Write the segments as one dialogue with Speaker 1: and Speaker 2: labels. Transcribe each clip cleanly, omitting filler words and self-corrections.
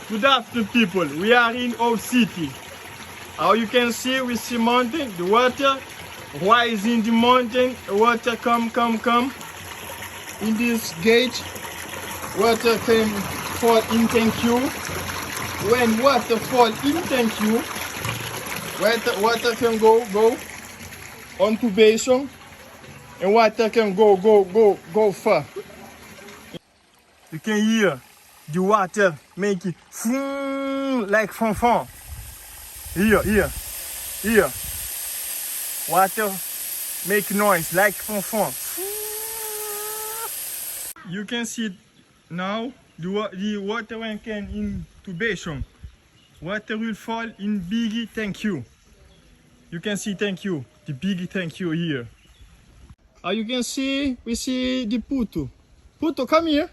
Speaker 1: Good afternoon, people. We are in our city. How you can see, we see mountain, the water rising the mountain, water come. In this gate, water can fall in thank you. When water fall in thank you, water can go on to basin, and water can go far. You can hear the water make it like fonfon. Here. Water make noise like fonfon. You can see now the water when can into basin. Water will fall in big thank you. You can see thank you, the big thank you here. You can see, we see the puto. Puto, come here.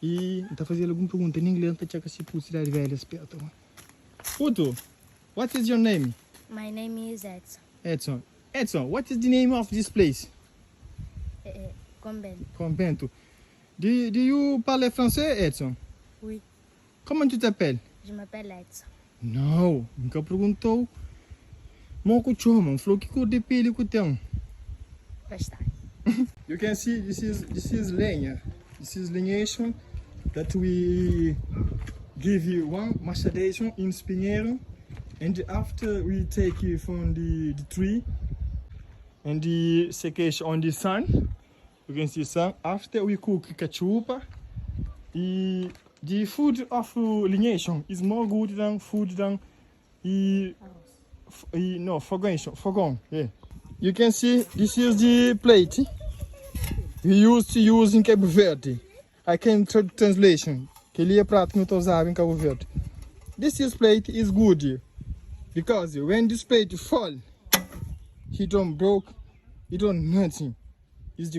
Speaker 1: E tá fazendo alguma pergunta em inglês, tá tchau se puto cidade velha esperta. Puto, what is your name?
Speaker 2: My name is Edson.
Speaker 1: Edson, what is the name of this place?
Speaker 2: Convento.
Speaker 1: Convento. Do you parler français, Edson?
Speaker 2: Oui.
Speaker 1: Comment tu t'appelles?
Speaker 2: Je m'appelle Edson.
Speaker 1: Não, nunca perguntou. Mon cuchoma, falou que cor de pele que tem.
Speaker 2: Bastante.
Speaker 1: You can see this is lenha. This is lignation that we give you one maceration in spinheiro, and after we take it from the tree and the secation on the sun. You can see sun. After we cook cachupa, the food of lignation is more good than food than fogão. Yeah. You can see this is the plate we used to use in Cabo Verde. I can translation. Que ele é prato que eu usava em Cabo Verde. This plate is good because when this plate fall, he don't broke, he don't nothing. It's the